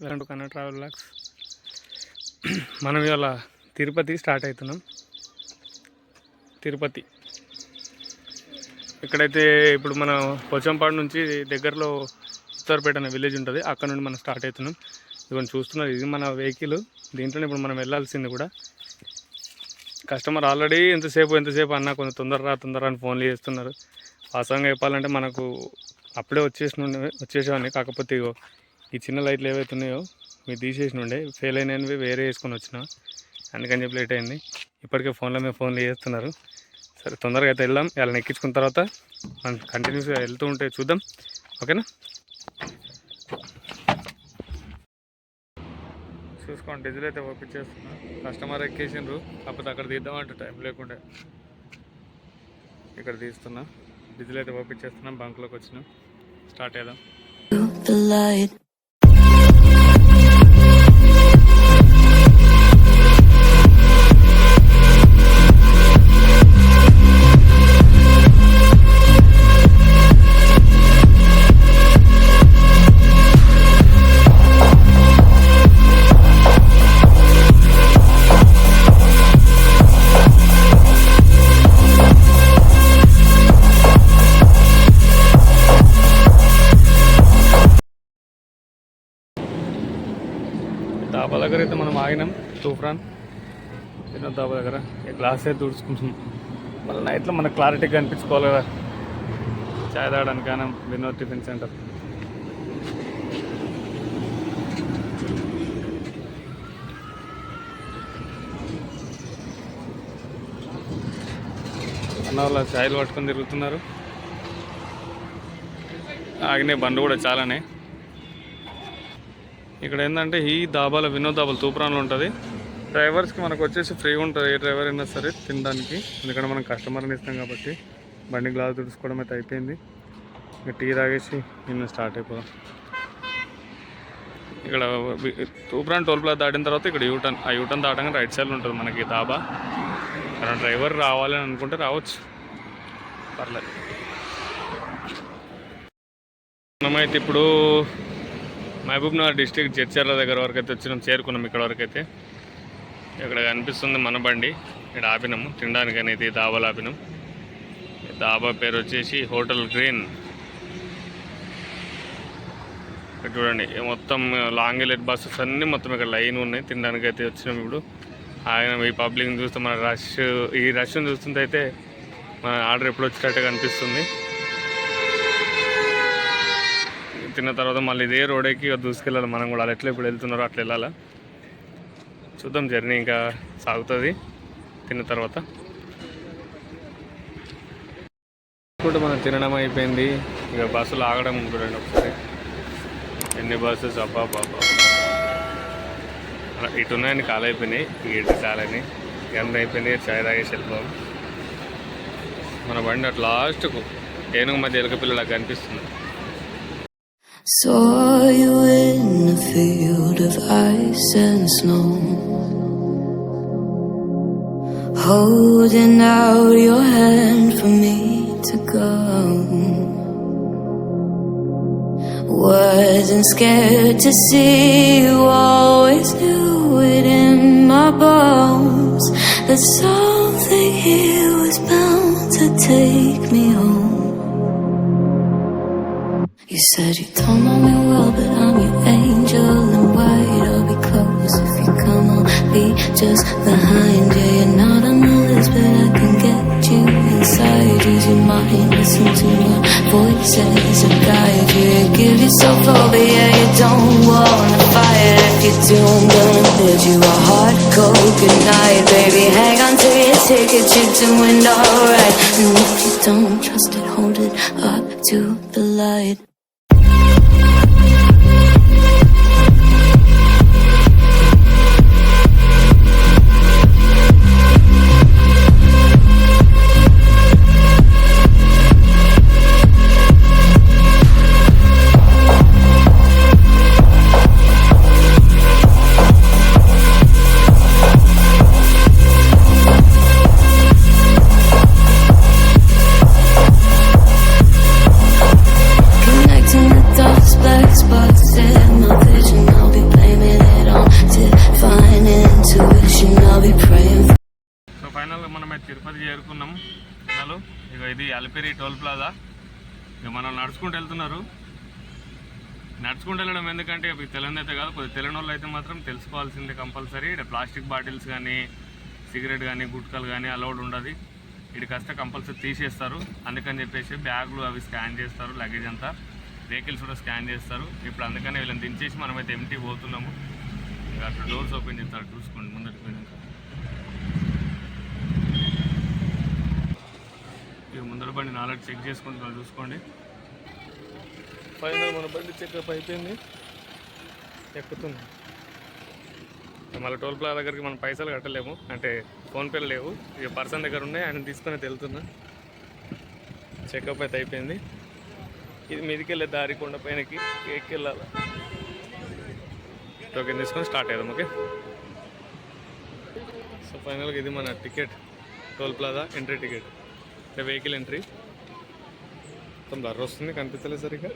Welcome to Kannada travel blogs. మనం ఇవాళ Tirupati start అవుతున్నాం. తిరుపతి ఇక్కడైతే ఇప్పుడు మనం పోచంపాడు నుంచి దగ్గరలో ఉత్తరపేట అనే విలేజ్ ఉంటుంది. అక్కడ నుండి మనం స్టార్ట్ అవుతున్నాం. ఇవన్నీ చూస్తున్నారు, ఇది మన వెహికల్. దీంట్లోనే ఇప్పుడు మనం వెళ్ళాల్సింది కూడా. కస్టమర్ ఆల్రెడీ ఎంతసేపు అన్నా కొంచెం తొందర అని ఫోన్లు చేస్తున్నారు. వాస్తవంగా చెప్పాలంటే మనకు అప్పుడే వచ్చేసేవాడిని. కాకపోతే ఈ చిన్న లైట్లు ఏవైతే ఉన్నాయో మీరు తీసేసి ఉండే ఫెయిల్ అయినవి వేరే వేసుకొని వచ్చిన, అందుకని చెప్పి లేట్ అయింది. ఇప్పటికే ఫోన్లు చేస్తున్నారు. సరే తొందరగా అయితే వెళ్దాం. వాళ్ళని ఎక్కించుకున్న తర్వాత మనం కంటిన్యూస్గా వెళ్తూ ఉంటే చూద్దాం. ఓకేనా, చూసుకోండి. డీజిల్ అయితే పంపించేస్తున్నా. కస్టమర్ ఎక్కేసిండ్రు, కాకపోతే అక్కడ తీద్దామంటే టైం లేకుండా ఇక్కడ తీస్తున్నా. డీజిల్ అయితే పంపించేస్తున్నాం. బంక్లోకి వచ్చినాం. స్టార్ట్ చేద్దాం. డాబా దగ్గర అయితే మనం ఆగినాం. తూఫాన్ వినోద్ డాబా దగ్గర గ్లాస్ అయితే తుడుచుకుంటున్నాం. మళ్ళీ నైట్లో మనకు క్లారిటీగా కనిపించుకోవాలి కదా చాయ్ తాగడానికి. కానీ వినోద్ టిఫిన్ సెంటర్ అన్న వాళ్ళ చాయ్లు పట్టుకొని తిరుగుతున్నారు. ఆగినాయి బండ్లు కూడా చాలానే. ఇక్కడ ఏంటంటే ఈ దాబాలో వినోద్ దాబాలు తూప్రాన్లో ఉంటుంది. డ్రైవర్స్కి మనకు వచ్చేసి ఫ్రీ ఉంటుంది. ఏ డ్రైవర్ అయినా సరే తినడానికి. ఎందుకంటే మనం కస్టమర్ని ఇస్తాం కాబట్టి. బండి గ్లాస్ తుడుచుకోవడం అయితే అయిపోయింది. ఇక టీ తాగేసి నిన్న స్టార్ట్ అయిపోదాం. ఇక్కడ తూప్రాన్ టోల్ ప్లాజా దాటిన తర్వాత ఇక్కడ యూటర్న్. ఆ యూటర్న్ దాటంగా రైట్ సైడ్లో ఉంటుంది మనకి దాబా. కానీ డ్రైవర్ రావాలని అనుకుంటే రావచ్చు, పర్లేదు. మనమైతే ఇప్పుడు మహబూబ్నగర్ డిస్ట్రిక్ట్ జడ్చర్ల దగ్గర వరకు అయితే వచ్చినాం, చేరుకున్నాం. ఇక్కడ వరకు అయితే ఇక్కడ కనిపిస్తుంది మన బండి. ఇక్కడ ఆపినాము తినడానికి అనేది. దాబాలు ఆపినాం. దాబా పేరు వచ్చేసి హోటల్ గ్రీన్. ఇక్కడ చూడండి మొత్తం లాంగ్ ఎలెట్ బస్సెస్ అన్నీ మొత్తం ఇక్కడ లైన్ ఉన్నాయి. తినడానికి అయితే వచ్చినాం. ఇప్పుడు ఆయన ఈ పబ్లిక్ని చూస్తే మన ఈ రష్ని చూస్తుంటే అయితే మన ఆర్డర్ ఎప్పుడు వచ్చేటట్టు కనిపిస్తుంది. తిన్న తర్వాత మళ్ళీ ఇదే రోడ్ ఎక్కి దూసుకెళ్ళాలి మనం కూడా. ఎట్లా ఇప్పుడు వెళ్తున్నారో అట్లా వెళ్ళాలా. చూద్దాం, జర్నీ ఇంకా సాగుతుంది తిన్న తర్వాత. ఇప్పుడు మనం తినడం అయిపోయింది. ఇక బస్సులు ఆగడం చూడండి ఒకసారి. ఎన్ని బస్సెస్ అబ్బా బాబా. ఇటు ఉన్నాయని కాలు అయిపోయినాయి. ఇటు చాలని ఎంత అయిపోయినాయి. చాయ్ తాగేసి వెళ్ళిపోవాలి. మన బండి అట్లా లాస్ట్కు ఏనుగు మధ్య ఎలుక పిల్లలకు కనిపిస్తుంది. Saw you in a field of ice and snow, holding out your hand for me to go. Wasn't scared to see you, always knew it in my bones that something here was bound to take me home. You said you don't know me well, but I'm your angel in white. I'll be close if you come, I'll be just behind you. You're not on the list, but I can get you inside. Use your mind, listen to my voice as a guide. You give yourself over, yeah, you don't wanna fight. If you do, I'm gonna build you a hard coconut. Baby, hang on to your ticket, you're doing alright. And if you don't trust it, hold it up to the light. చేరుకున్నాం పిల్లలు. ఇక ఇది Alipiri toll plaza. ఇక మనం నడుచుకుంటూ వెళ్తున్నారు. నడుచుకుంటూ వెళ్ళడం ఎందుకంటే ఇక తెలియదు అయితే కాదు, కొద్దిగా తెలియని వాళ్ళు అయితే మాత్రం తెలుసుకోవాల్సిందే కంపల్సరీ. ఇక్కడ ప్లాస్టిక్ బాటిల్స్ కానీ సిగరెట్ కానీ గుట్కలు కానీ అలౌడ్ ఉండదు. ఇక్కడికి వస్తే కంపల్సరీ తీసేస్తారు. అందుకని చెప్పేసి బ్యాగులు అవి స్కాన్ చేస్తారు, లగేజ్ అంతా, వెహికల్స్ కూడా స్కాన్ చేస్తారు. ఇప్పుడు అందుకనే వీళ్ళని దించేసి మనమైతే ఎంటీ పోతున్నాము. ఇంకా అక్కడ డోర్స్ ఓపెన్ చేస్తారు, చూసుకోండి ముందరికి పోయినాక. ఇక ముందర బండి నాలుగు చెక్ చేసుకుంటున్నాం, చూసుకోండి. ఫైనల్ మన బండి చెకప్ అయిపోయింది, ఎక్కుతుంది. మళ్ళీ టోల్ ప్లాజా దగ్గరికి మనం పైసలు కట్టలేము, అంటే ఫోన్పేలు లేవు. ఇక పర్సన్ దగ్గర ఉన్నాయి, ఆయన తీసుకొని వెళ్తున్నా. చెకప్ అయితే అయిపోయింది. ఇది మీదికి వెళ్ళే దారి కొండ పైనకి ఎక్కి వెళ్ళాలి. టోకెన్ తీసుకొని స్టార్ట్ అయ్యాం. ఓకే, సో ఫైనల్గా ఇది మన ticket, toll plaza entry ticket, అంటే వెహికల్ ఎంట్రీ. మొత్తం బ్లర్ వస్తుంది, కనిపించలేదు సరిగ్గా.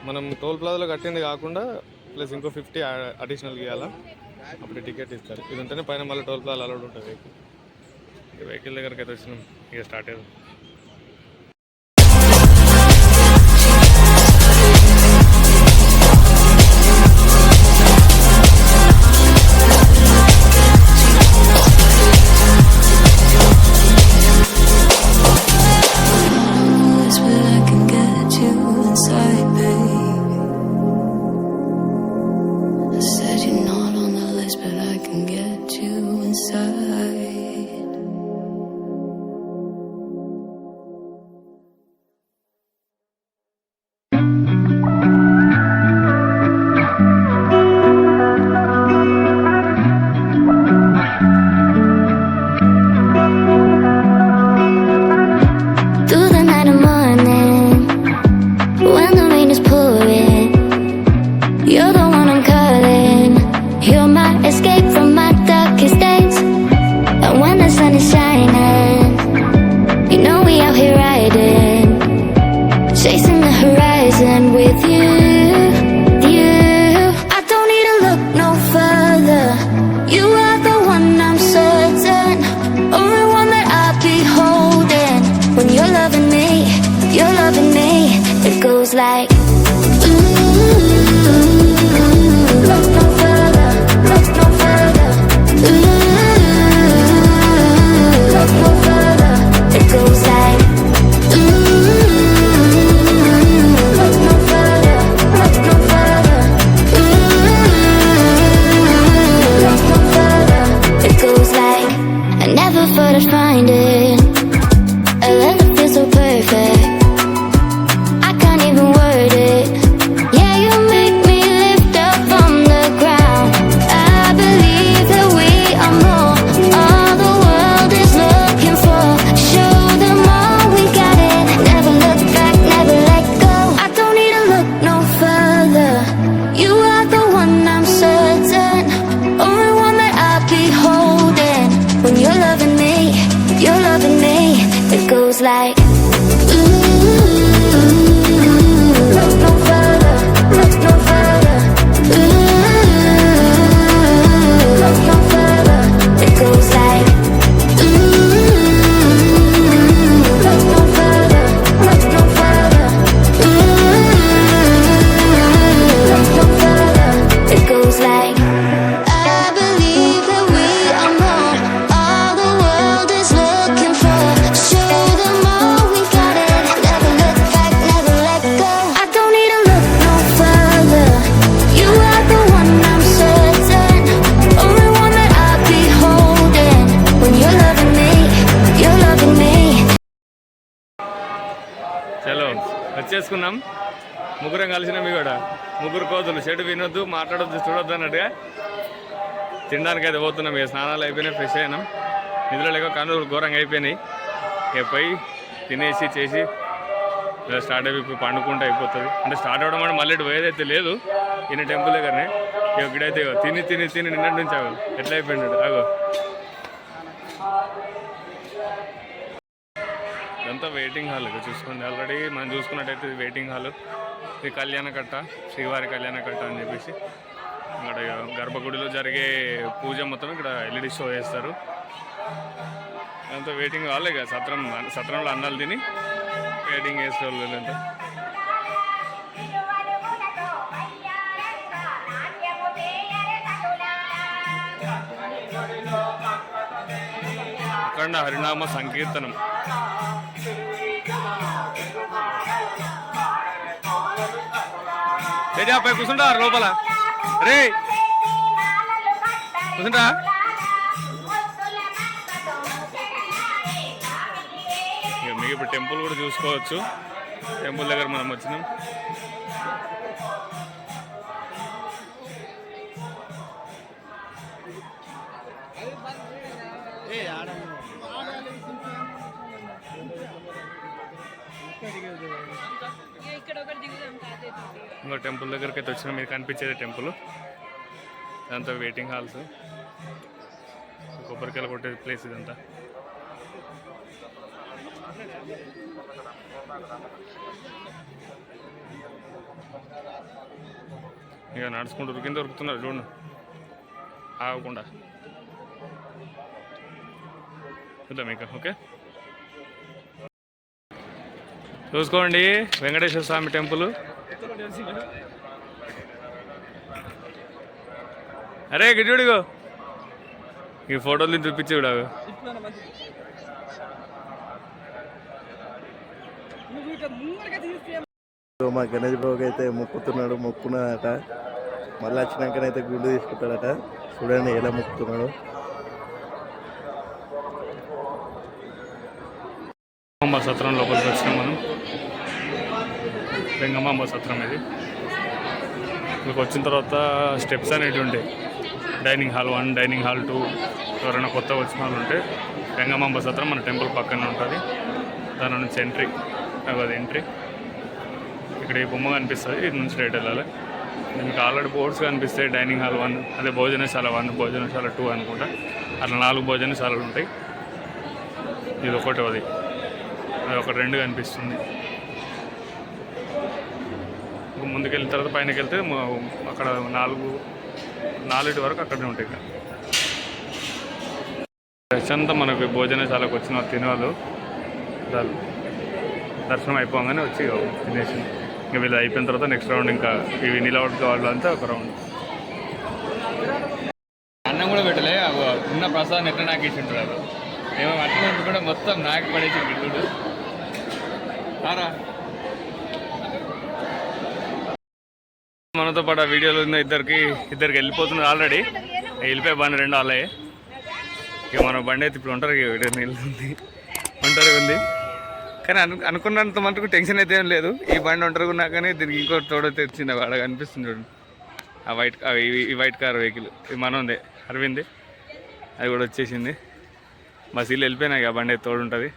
మనం టోల్ ప్లాజాలో కట్టింది కాకుండా ప్లస్ ఇంకో 50 అడిషనల్గా ఇవ్వాలా, అప్పుడు టికెట్ ఇస్తారు. ఇది ఉంటేనే పైన మళ్ళీ టోల్ ప్లాజా అలౌడ్ ఉంటుంది వెహికల్. ఈ వెహికల్ దగ్గరికి అయితే వచ్చినాం, ఇక స్టార్ట్ అయ్యాం. But I can get you inside, babe. I said you're not on the list, but I can get you inside. Through the night and morning, when the rain is pouring, you're the one I'm calling. You're my escape from my darkest days. And when the sun is shining, you know we out here riding, chasing the horizon with you. I don't need to look no further. You are the one I'm certain, only one that I'll be holding. When you're loving me, it goes like look no further, look no further. Look no further, it goes like look no further, look no further. Look no further, it goes like I never thought I'd find it. A love that feels so perfect, I can't even word it. Yeah, you make me lift up from the ground. I believe that we are more, all the world is looking for. Show them all we got it. Never look back, never let go. I don't need to look no further. You are the one I'm certain, only one that I'll be holding. When you're loving me, it goes like look no further, look no further. Look no further, it goes like look no further, look no further. Look no further, it goes like I believe that we are more, all the world is looking for. Show them all we got it. Never look back, never let go. I don't need to look no further. You are the one I'm certain, only one that I'll be holding. When you're loving me, చలో వచ్చేసుకున్నాం. ముగ్గురం కలిసినాం. కూడా ముగ్గురు కోతులు, చెడు వినొద్దు, మాట్లాడొద్దు, చూడొద్దు అన్నట్టుగా తినడానికి అయితే పోతున్నాం. ఇక స్నానాలు అయిపోయినాయి, ఫ్రెష్ అయినాం. నిద్ర లేక కన్నులు ఘోరంగా అయిపోయినాయి. ఇక పోయి తినేసి చేసి ఇలా స్టార్ట్ అయిపోయి పండుకుంటే అయిపోతుంది. అంటే స్టార్ట్ అవ్వడం అంటే మళ్ళీ పోయేదైతే లేదు, ఈయన టెంపుల్ దగ్గరనే. ఇక ఇక్కడైతే తిని తిని తిని నిన్నటి నుంచి ఆగు ఎట్లా అయిపోయినాడు ఆగో. ఇదంతా వెయిటింగ్ హాల్. ఇక చూసుకోండి, ఆల్రెడీ మనం చూసుకున్నట్టయితే ఇది వెయిటింగ్ హాల్. ఇది కళ్యాణకట్ట, శ్రీవారి కళ్యాణకట్ట అని చెప్పేసి ఇక్కడ గర్భగుడిలో జరిగే పూజ మొత్తం ఇక్కడ ఎల్ఈడి షో చేస్తారు. అంతా వెయిటింగ్ వాళ్ళే కదా సత్రంలో అన్నాలు తిని వెయిటింగ్ వేసే వాళ్ళు అంతా. అఖండ హరినామ సంకీర్తనం. పై కూర్చుంటా లోపల రే కూర్చుంటా. ఇక మీకు ఇప్పుడు టెంపుల్ కూడా చూసుకోవచ్చు. టెంపుల్ దగ్గర మనం వచ్చినాం. ఇంకో టెంపుల్ దగ్గరికి అయితే వచ్చినా మీకు కనిపించేది టెంపుల్. ఇదంతా వెయిటింగ్ హాల్స్, కొబ్బరికాయలు కొట్టే ప్లేస్ ఇదంతా. ఇక నడుచుకుంటూ కింద దొరుకుతున్నారు చూడండి ఆగకుండా. చూద్దాం ఇంకా. ఓకే చూసుకోండి వెంకటేశ్వర స్వామి టెంపుల్. అరే గిడ్డుడిగో ఈ ఫోటోలు చూపించి కూడా మా గణేష్ బాబుకి అయితే మొక్కుతున్నాడు, మొక్కున్నాడట. మళ్ళీ వచ్చినాకనైతే గుండు తీసుకుంటాడట. చూడండి ఎలా మొక్కుతున్నాడు. సత్రం లోపలికి వచ్చినాం మనం. వెంగమాంబ సత్రం ఇది. మీకు వచ్చిన తర్వాత స్టెప్స్ అనేవి ఉంటాయి. Dining hall 1, dining hall 2. ఎవరైనా కొత్తగా వచ్చిన వాళ్ళు ఉంటే వెంగమాంబ సత్రం మన టెంపుల్ పక్కనే ఉంటుంది. దాని నుంచి ఎంట్రీ, అది ఎంట్రీ. ఇక్కడ ఈ బొమ్మ కనిపిస్తుంది, ఇది నుంచి రైట్ వెళ్ళాలి. మీకు ఆల్రెడీ బోర్డ్స్ కనిపిస్తాయి. డైనింగ్ హాల్ 1, అదే భోజనశాల 1, భోజనశాల 2 అనుకుంటా. అట్లా 4 భోజనశాలలు ఉంటాయి. ఇది ఒకటి, అది ఒక 2 కనిపిస్తుంది. ముందుకెళ్ళిన తర్వాత పైనకి వెళ్తే అక్కడ 4 వరకు అక్కడనే ఉంటాయి. ప్రశాంతం మనకు భోజనశాలకు వచ్చిన తినేవాళ్ళు దర్శనం అయిపోగానే వచ్చి తినేసి ఇంకా వీళ్ళు అయిపోయిన తర్వాత నెక్స్ట్ రౌండ్ ఇంకా ఇవి నిలబడుకో వాళ్ళు అంతా ఒక రౌండ్. అన్నం కూడా పెట్టలే, ఉన్న ప్రసాదం ఎట్లా నాకు ఇచ్చి ఉంటారు. ఏమో అట్లా కూడా మొత్తం నాకు పడేసి గిడ్డు రారా. మనతో పాటు ఆ వీడియోలో ఉన్న ఇద్దరికి వెళ్ళిపోతున్నారు ఆల్రెడీ. వెళ్ళిపోయి బండి 2 వాళ్ళే. ఇక మన బండి అయితే ఇప్పుడు ఒంటరిగా ఉంది. కానీ అనుకున్నంత మటుకు టెన్షన్ అయితే ఏం లేదు. ఈ బండి ఒంటరిగా ఉన్నా కానీ దీనికి ఇంకో తోడ తెచ్చింది వాడు అనిపిస్తుంది చూడండి. ఈ వైట్ కార్ వెహికల్ ఇది మనది, అరవింద్. అది కూడా వచ్చేసింది. బస్ ఇల్లు వెళ్ళిపోయినాయి. ఆ బండి తోడు ఉంటుంది.